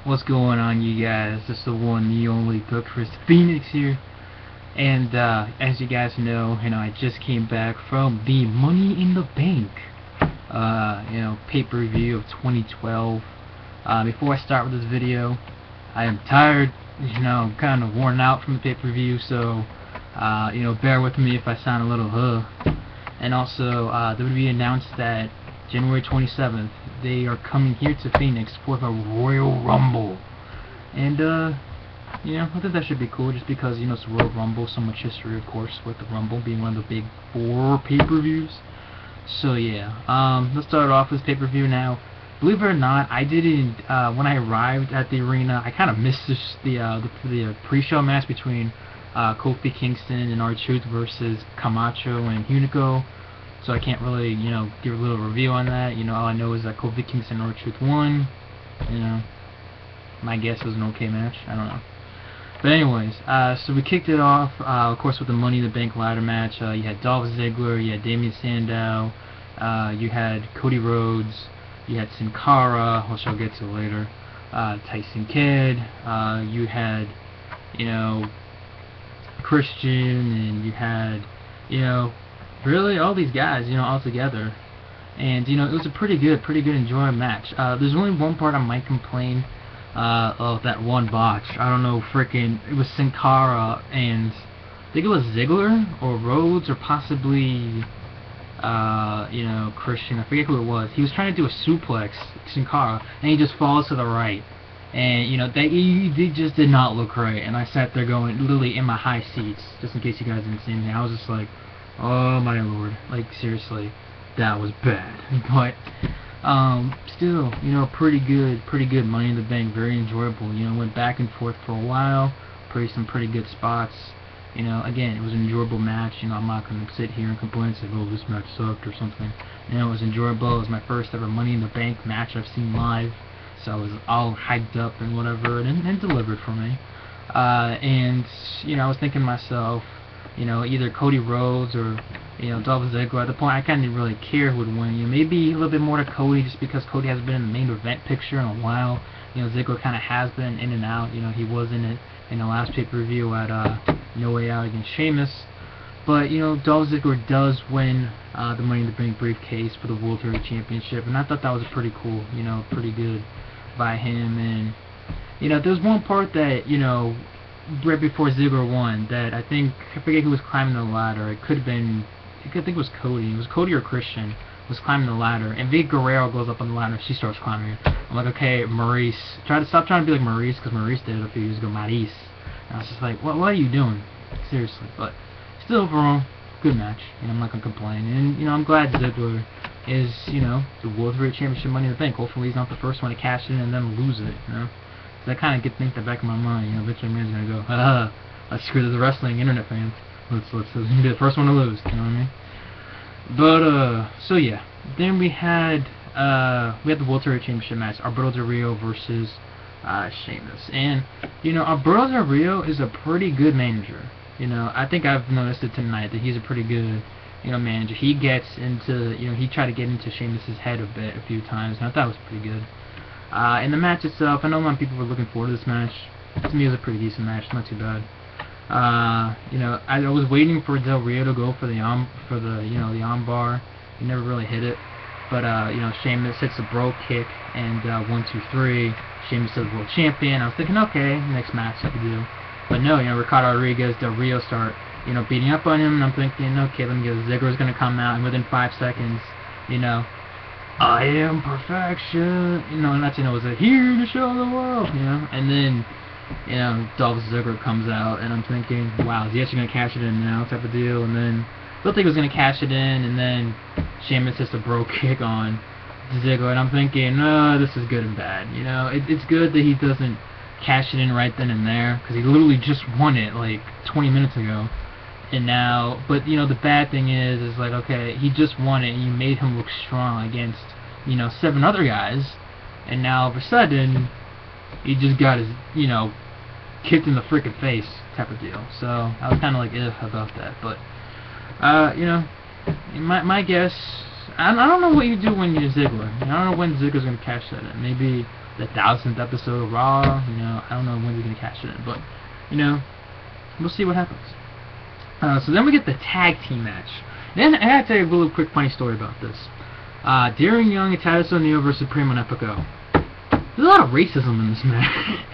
What's going on, you guys? This is the one, the only, TheChrisPhoenix here. And as you guys know, I just came back from the Money in the Bank, pay-per-view of 2012. Before I start with this video, I am tired. I'm kind of worn out from the pay-per-view, so bear with me if I sound a little And also, WWE announced that January 27th, they are coming here to Phoenix for the Royal Rumble. And, I think that should be cool just because, it's the Royal Rumble, so much history, of course, with the Rumble being one of the big 4 pay-per-views. So, yeah, let's start off with this pay-per-view now. Believe it or not, I didn't, when I arrived at the arena, I kind of missed the pre-show match between Kofi Kingston and R-Truth versus Camacho and Hunico. So I can't really, give a little review on that. All I know is that Kofi Kingston and R-Truth won. My guess was an okay match. I don't know. But anyways, so we kicked it off, of course, with the Money in the Bank ladder match. You had Dolph Ziggler, you had Damien Sandow, you had Cody Rhodes, you had Sin Cara, which I'll get to later, Tyson Kidd, you had, Christian, and you had, really all these guys, all together. And, it was a pretty good enjoyable match. There's only one part I might complain of that one botch. I don't know, it was Sin Cara and I think it was Ziggler or Rhodes or possibly, Christian. I forget who it was. He was trying to do a suplex, Sin Cara, and he just falls to the right. And, they just did not look right. And I sat there going, literally in my high seats, just in case you guys didn't see anything. I was just like, oh my lord, like seriously, that was bad. But still, pretty good Money in the Bank, very enjoyable. Went back and forth for a while, some pretty good spots. Again, it was an enjoyable match. I'm not gonna sit here and complain and say, oh, this match sucked or something. It was enjoyable. It was my first ever Money in the Bank match I've seen live, so I was all hyped up and whatever, and delivered for me. And I was thinking to myself, either Cody Rhodes or, Dolph Ziggler. At the point, I kind of didn't really care who would win. Maybe a little bit more to Cody, just because Cody hasn't been in the main event picture in a while. Ziggler kind of has been in and out. He was in it in the last pay-per-view at No Way Out against Sheamus. But, Dolph Ziggler does win the Money in the Bank briefcase for the World Heavyweight Championship, and I thought that was pretty cool, pretty good by him. And, there was one part that, right before Ziggler won, that I forget who was climbing the ladder. It could have been, I think it was Cody. It was Cody or Christian was climbing the ladder, and Vic Guerrero goes up on the ladder. She starts climbing it. I'm like, okay, Maurice, stop trying to be like Maurice, because Maurice did it a few years ago. Maurice. And I was just like, what are you doing? Seriously. But still, overall, good match. I'm not gonna complain. And I'm glad Ziggler is, the World Heavyweight Championship Money in the Bank. Hopefully, he's not the first one to cash it in and then lose it. I kind of think in the back of my mind, Vince McMahon's gonna go, let's screw the wrestling internet fans. Let's be the first one to lose. You know what I mean? But so yeah, then we had the World Heavyweight Championship match, Alberto Del Rio versus Sheamus. And Alberto Del Rio is a pretty good manager. I think I've noticed it tonight that he's a pretty good manager. He gets into he tried to get into Sheamus's head a few times, and I thought it was pretty good. In the match itself, I know a lot of people were looking forward to this match. To me, it was a pretty decent match, not too bad. I was waiting for Del Rio to go for the arm bar. He never really hit it, but Sheamus hits a bro kick, and 1, 2, 3. Sheamus is world champion. I was thinking, okay, next match I could do. But no, Ricardo Rodriguez, Del Rio start beating up on him, and I'm thinking, okay, let me guess, Ziggler's gonna come out, and within 5 seconds, I am perfection, and that's, was it here to show the world, and then, Dolph Ziggler comes out, and I'm thinking, wow, is he actually going to cash it in now, type of deal, and then, I don't think he was going to cash it in, and then, Sheamus hits a bro kick on Ziggler, and I'm thinking, this is good and bad, it's good that he doesn't cash it in right then and there, because he literally just won it, like, 20 minutes ago. And now, but the bad thing is like, okay, he just won it, and you made him look strong against, 7 other guys, and now all of a sudden, he just got his, kicked in the freaking face, type of deal. So I was kind of like, about that. But, my guess, I don't know what you do when you're Ziggler. I don't know when Ziggler's gonna cash that in. Maybe the 1000th episode of Raw. You know, I don't know when we're gonna catch it, but you know, we'll see what happens. So then we get the tag team match. Then I gotta tell you a little quick funny story about this. Darren Young and Titus O'Neil versus Primo and Epico. There's a lot of racism in this match.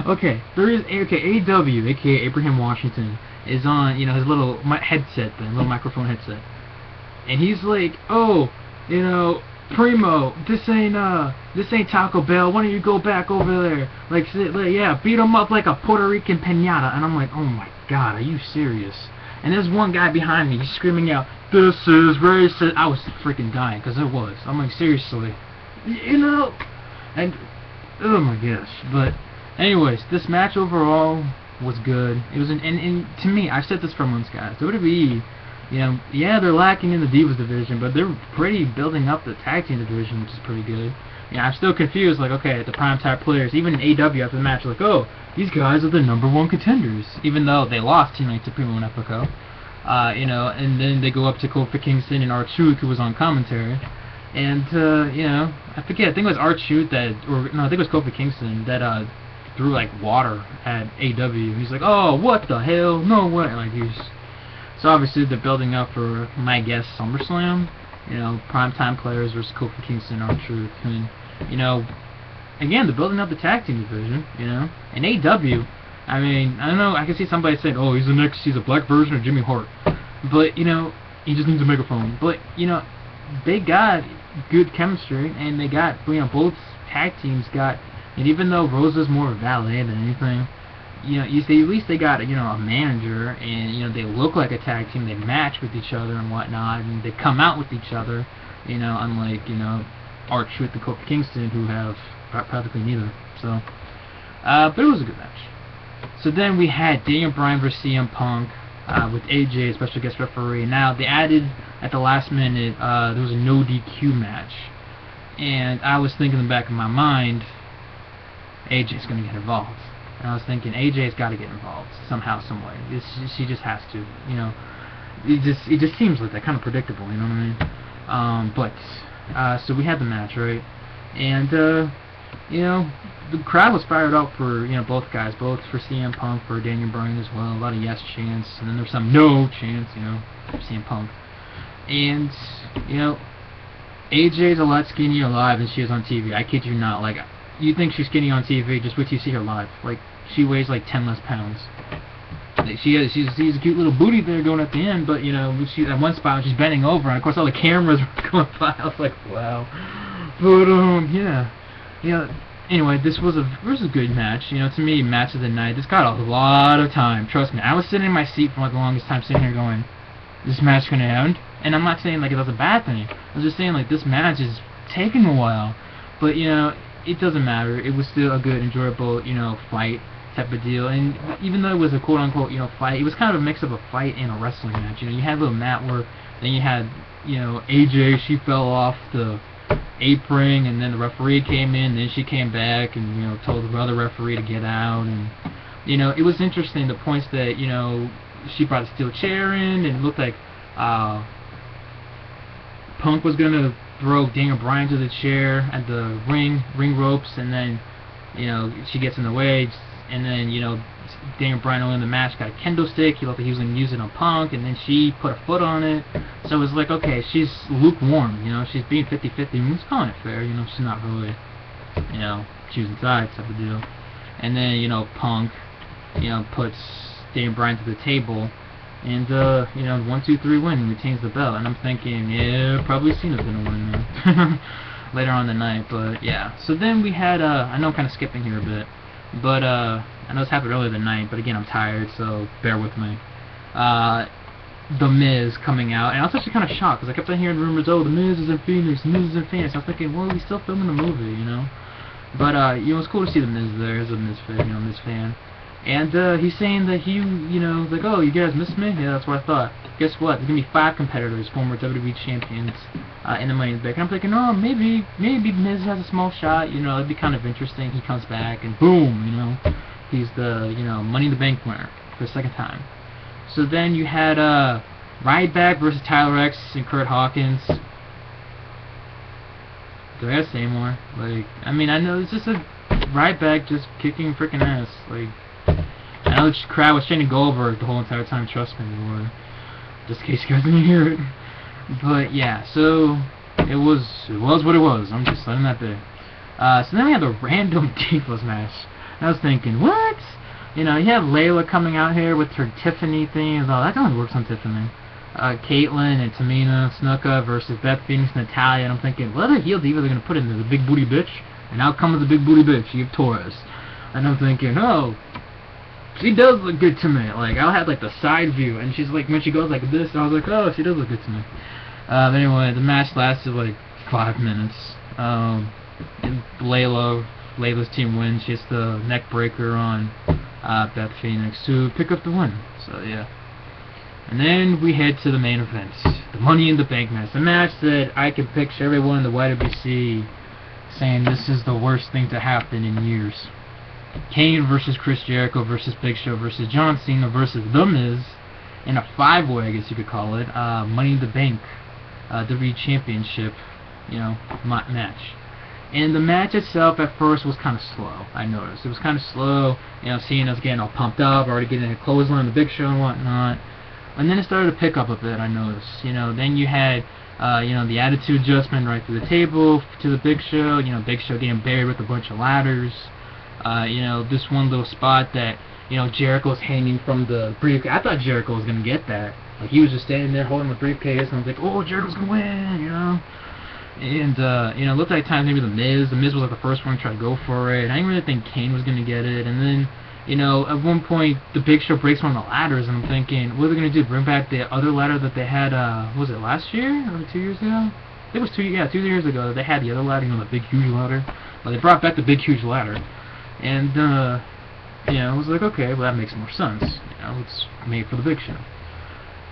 Okay, there is AW, aka Abraham Washington, is on, you know, his little headset thing, little microphone headset, and he's like, oh, you know, Primo, this ain't Taco Bell. Why don't you go back over there? Like yeah, beat him up like a Puerto Rican piñata. And I'm like, oh my God, are you serious? And there's one guy behind me, he's screaming out, this is racist. I was freaking dying, because it was. I'm like, seriously, you know, and oh my gosh. But anyways, this match overall was good. It was and to me, I've said this for months, guys, WWE, you know, yeah, they're lacking in the Divas division, but they're pretty building up the tag team division, which is pretty good. You know, I'm still confused, like, okay, the primetime players, even in AW after the match, like, oh, these guys are the #1 contenders, even though they lost tonight to Primo and Epico. You know, and then they go up to Kofi Kingston and R-Truth, who was on commentary, and, you know, I forget, I think it was R-Truth that, or, no, I think it was Kofi Kingston that, threw, like, water at AW. He's like, oh, what the hell, no way, like, so obviously they're building up for, my guess, SummerSlam, you know, primetime players versus Kofi Kingston and R-Truth, and, you know, again, they're building up the tag team division, you know, and AW, I mean, I don't know, I can see somebody saying, oh, he's a black version of Jimmy Hart, but, you know, he just needs a megaphone, but, you know, they got good chemistry, and they got, you know, both tag teams got, and even though Rosa's more of a valet than anything, you know, at least they got, you know, a manager, and, you know, they look like a tag team, they match with each other and whatnot, and they come out with each other, you know, unlike, you know, R-Truth and Kofi Kingston, who have practically neither, so, but it was a good match. So then we had Daniel Bryan versus CM Punk, with AJ, special guest referee. Now, they added, at the last minute, there was a no DQ match, and I was thinking in the back of my mind, AJ's going to get involved. And I was thinking, AJ's got to get involved somehow, some way. She just has to, you know. It just seems like that, kind of predictable, you know what I mean? But so we had the match, right? And you know, the crowd was fired up for, you know, both guys, both for CM Punk, for Daniel Bryan as well. A lot of yes chants, and then there's some no chants, you know, for CM Punk. And you know, AJ's a lot skinnier live than she is on TV. I kid you not. Like, you think she's skinny on TV, just wait till you see her live. Like, she weighs like 10 less pounds. She's a cute little booty there going at the end, but, you know, she at one spot when she's bending over, and of course all the cameras were going by. I was like, wow. But yeah, you know. Anyway, this was a good match. You know, to me, match of the night. This got a lot of time. Trust me, I was sitting in my seat for like the longest time, sitting here going, "This match gonna end?" And I'm not saying like it was a bad thing. I was just saying like this match is taking a while, but you know, it doesn't matter. It was still a good, enjoyable, you know, fight type of deal. And even though it was a quote-unquote, you know, fight, it was kind of a mix of a fight and a wrestling match. You know, you had a little mat work, then you had, you know, AJ, she fell off the apron, and then the referee came in, then she came back and, you know, told the other referee to get out. And, you know, it was interesting, the points that, you know, she brought a steel chair in, and it looked like Punk was going to throw Daniel Bryan to the chair at the ring ropes, and then, you know, she gets in the way, and then, you know, Daniel Bryan early in the match got a kendo stick. He looked like he was going to use it on Punk, and then she put a foot on it. So it was like, okay, she's lukewarm, you know, she's being 50-50. I mean, it's calling it fair, you know, she's not really, you know, choosing sides type of deal. And then, you know, Punk, you know, puts Daniel Bryan to the table, and, you know, 1, 2, 3 win, and retains the belt. And I'm thinking, yeah, probably Cena's going to win now. Later on in the night, but yeah. So then we had, I know I'm kind of skipping here a bit, but, I know this happened earlier than night, but again, I'm tired, so bear with me. The Miz coming out, and I was actually kind of shocked, because I kept on hearing rumors, oh, The Miz is in Phoenix, The Miz is in Phoenix. I was thinking, well, he's still filming the movie, you know? But, you know, it's cool to see The Miz there, as a Miz fan, you know, Miz fan. And, he's saying that he, you know, like, oh, you guys miss me? Yeah, that's what I thought. Guess what? There's going to be 5 competitors, former WWE champions, in the Money in the Bank. And I'm thinking, oh, maybe Miz has a small shot, you know, it'd be kind of interesting. He comes back, and boom, you know, he's the, you know, Money in the Bank winner for the second time. So then you had, Ryback versus Tyler X and Kurt Hawkins. Do I gotta say more? Like, I mean, I know it's just a Ryback just kicking freaking ass. Like, I know the crowd was trying to go over it the whole entire time. Trust me, they were. Just in case you guys didn't hear it. But yeah, so it was what it was. I'm just letting that there. So then we had the random Divas match. I was thinking, what? You know, you have Layla coming out here with her Tiffany thing. Oh, that only works on Tiffany. Caitlyn and Tamina Snuka versus Beth Phoenix and Natalya. And I'm thinking, what other heel diva they're going to put in there? The big booty bitch? And out comes the big booty bitch, Eve Torres. And I'm thinking, oh, she does look good to me. Like, I had like the side view, and she's like, when she goes like this, I was like, oh, she does look good to me. But anyway, the match lasted like 5 minutes. And Layla's team wins. She hits the neck breaker on Beth Phoenix to pick up the win. So yeah. And then we head to the main event, the Money in the Bank match. The match that I can picture everyone in the YWC saying this is the worst thing to happen in years. Kane versus Chris Jericho versus Big Show versus John Cena versus The Miz in a 5-way, I guess you could call it, Money in the Bank WWE Championship, you know, match. And the match itself at first was kind of slow, I noticed. It was kind of slow, you know, Cena's getting all pumped up, already getting a clothesline, the Big Show and whatnot. And then it started to pick up a bit, I noticed. You know, then you had, you know, the attitude adjustment right through the table to the Big Show. You know, Big Show getting buried with a bunch of ladders. You know, this one little spot that, you know, Jericho's hanging from the briefcase. I thought Jericho was going to get that. Like, he was just standing there holding the briefcase, and I was like, oh, Jericho's going to win, you know. And, you know, it looked like times maybe The Miz. The Miz was like the first one to try to go for it. I didn't really think Kane was going to get it. And then, you know, at one point, the Big Show breaks one of the ladders, and I'm thinking, what are they going to do? Bring back the other ladder that they had, was it last year? Or 2 years ago? I think it was 2 years ago. They had the other ladder, you know, the big, huge ladder. Well, they brought back the big, huge ladder. And, you know, I was like, okay, well, that makes more sense. You know, it's made for the Big Show.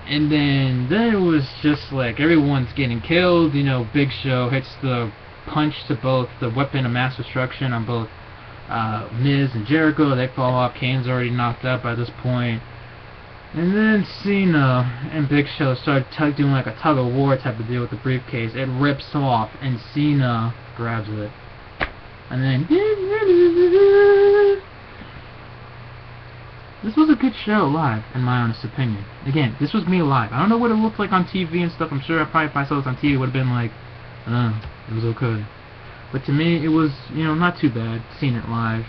And then it was just like, everyone's getting killed. You know, Big Show hits the punch to both the weapon of mass destruction on both Miz and Jericho. They fall off. Kane's already knocked out by this point. And then Cena and Big Show start doing like a tug of war type of deal with the briefcase. It rips off, and Cena grabs it. And then this was a good show live, in my honest opinion. Again, this was me live. I don't know what it looked like on TV and stuff. I'm sure if I saw this on TV, it would have been like, it was okay. But to me, it was, you know, not too bad seeing it live.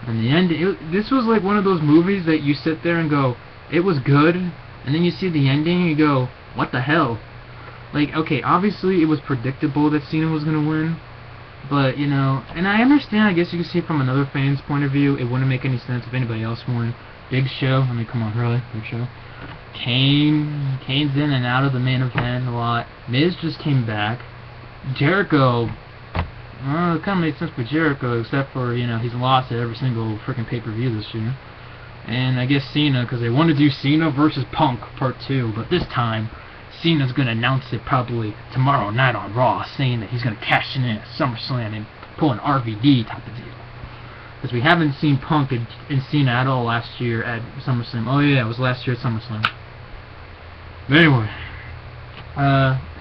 And the end, this was like one of those movies that you sit there and go, it was good, and then you see the ending and you go, what the hell? Like, okay, obviously it was predictable that Cena was going to win, but, you know, and I understand, I guess you can see from another fan's point of view, it wouldn't make any sense if anybody else won. Big Show, I mean, come on, really? Big Show? Kane's in and out of the main event a lot. Miz just came back. Jericho, it kind of made sense for Jericho, except for, you know, he's lost at every single freaking pay-per-view this year. And I guess Cena, because they want to do Cena versus Punk Part 2, but this time, Cena's going to announce it probably tomorrow night on Raw, saying that he's going to cash in at SummerSlam and pull an RVD type of deal. Because we haven't seen Punk and Cena at all last year at SummerSlam. Oh yeah, it was last year at SummerSlam. But anyway,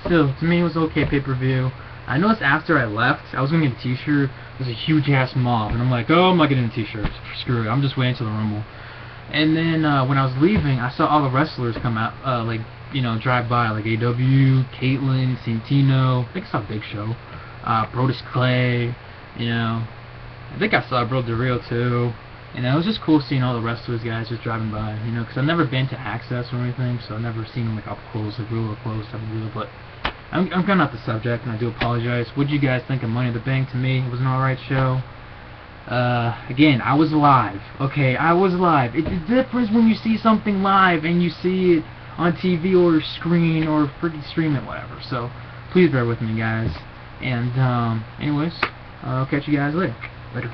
still, to me it was okay pay-per-view. I noticed after I left, I was going to get a t-shirt. There's a huge-ass mob, and I'm like, oh, I'm not getting a t-shirt. Screw it, I'm just waiting till the Rumble. And then when I was leaving, I saw all the wrestlers come out, like, you know, drive by, like AW, Caitlyn, Santino, I think I saw Big Show, Brodus Clay, you know, I think I saw Bro DeReal too. You know, it was just cool seeing all the wrestlers guys just driving by, you know, because I've never been to Access or anything, so I've never seen them like up close, like real close type of deal. But I'm kind of off the subject, and I do apologize. What did you guys think of Money in the Bank? To me, it was an alright show. Again, I was live. Okay, I was live. It's the difference when you see something live and you see it on TV or screen or freaking stream it, whatever. So please bear with me, guys. And anyways, I'll catch you guys later. Later.